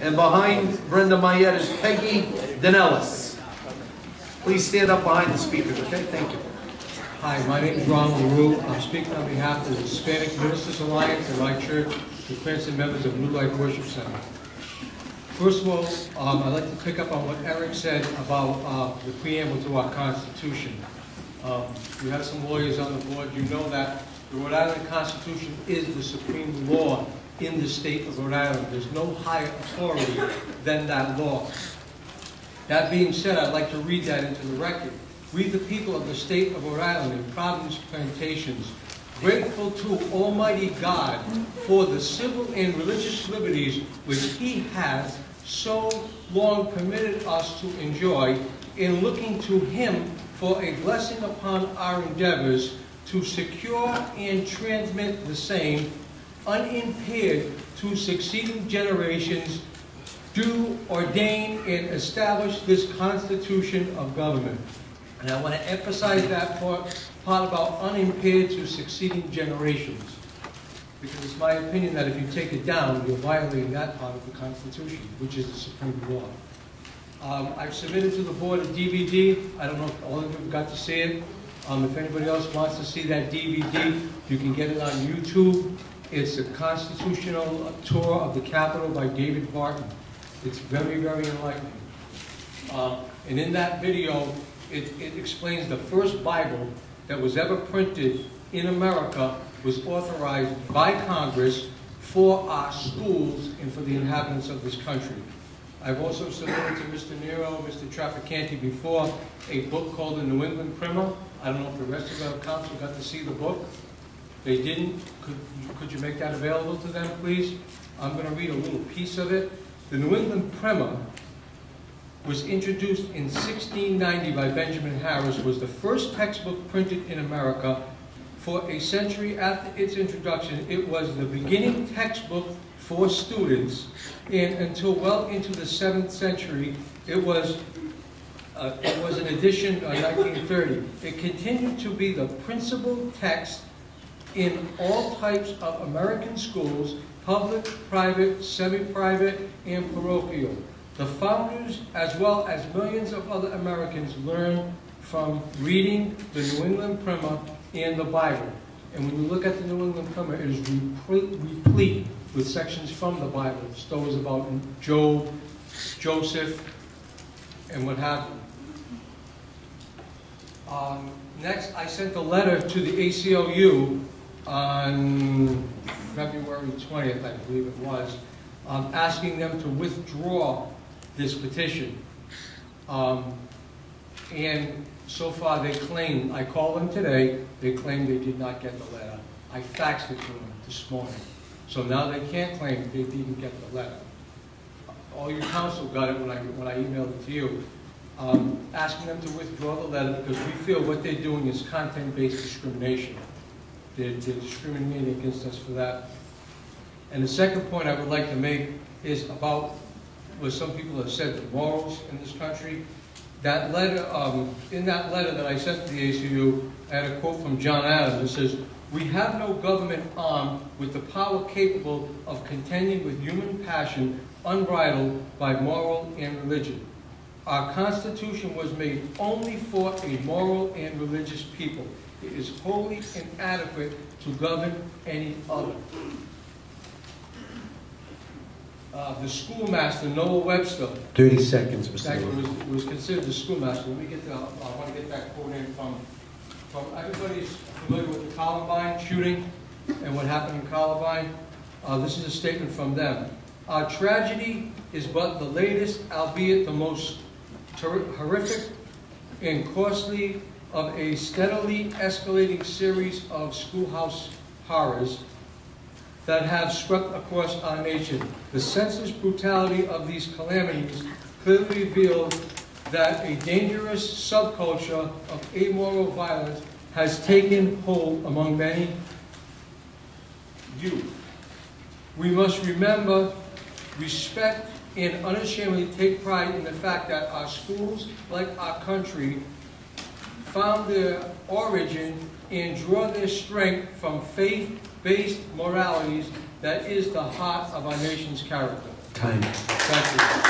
And behind Brenda Mayette is Peggy Danellis. Please stand up behind the speakers, okay? Thank you. Hi, my name is Ronald L'Heureux. I'm speaking on behalf of the Hispanic Ministers Alliance and my church, the Cranston members of New Life Worship Center. First of all, I'd like to pick up on what Eric said about the preamble to our Constitution. We have some lawyers on the board. You know that the Rhode Island Constitution is the supreme law in the state of Rhode Island. There's no higher authority than that law. That being said, I'd like to read that into the record. We, the people of the state of Rhode Island and Providence Plantations, grateful to Almighty God for the civil and religious liberties which He has so long permitted us to enjoy, in looking to Him for a blessing upon our endeavors to secure and transmit the same unimpaired to succeeding generations, do ordain and establish this Constitution of government. And I want to emphasize that part about unimpaired to succeeding generations, because it's my opinion that if you take it down, you're violating that part of the Constitution, which is the supreme law. I've submitted to the board a DVD. I don't know if all of you got to see it. If anybody else wants to see that DVD, you can get it on YouTube. It's a constitutional tour of the Capitol by David Barton. It's very, very enlightening. And in that video, it explains the first Bible that was ever printed in America was authorized by Congress for our schools and for the inhabitants of this country. I've also submitted to Mr. Nero, Mr. Trafficanti before, a book called The New England Primer. I don't know if the rest of the council got to see the book. They didn't. Could you make that available to them, please? I'm going to read a little piece of it. The New England Primer was introduced in 1690 by Benjamin Harris, was the first textbook printed in America. For a century after its introduction, it was the beginning textbook for students, and until well into the 7th century, it was an edition in 1930. It continued to be the principal text in all types of American schools, public, private, semi-private, and parochial. The founders, as well as millions of other Americans, learned from reading the New England Primer and the Bible. And when you look at the New England Primer, it is replete with sections from the Bible, stories about Job, Joseph, and what have you. Next, I sent a letter to the ACLU on February 20th, I believe it was, asking them to withdraw this petition. And so far they claim, I called them today, they claim they did not get the letter. I faxed it to them this morning. So now they can't claim they didn't get the letter. All your council got it when I emailed it to you, asking them to withdraw the letter because we feel what they're doing is content-based discrimination. They're discriminating against us for that. And the second point I would like to make is about what some people have said, the morals in this country. That letter, in that letter that I sent to the ACLU, I had a quote from John Adams that says, "We have no government armed with the power capable of contending with human passion unbridled by moral and religion. Our Constitution was made only for a moral and religious people. It is wholly inadequate to govern any other." The schoolmaster, Noah Webster, 30 seconds, Mr. Lewis. was considered the schoolmaster. Let me get I want to get that quote in from everybody's familiar with the Columbine shooting and what happened in Columbine. This is a statement from them. "Our tragedy is but the latest, albeit the most horrific and costly of a steadily escalating series of schoolhouse horrors that have swept across our nation. The senseless brutality of these calamities clearly reveals that a dangerous subculture of amoral violence has taken hold among many youth. We must remember, respect, and unashamedly take pride in the fact that our schools, like our country, found their origin and draw their strength from faith-based moralities that is the heart of our nation's character." Time. Thank you.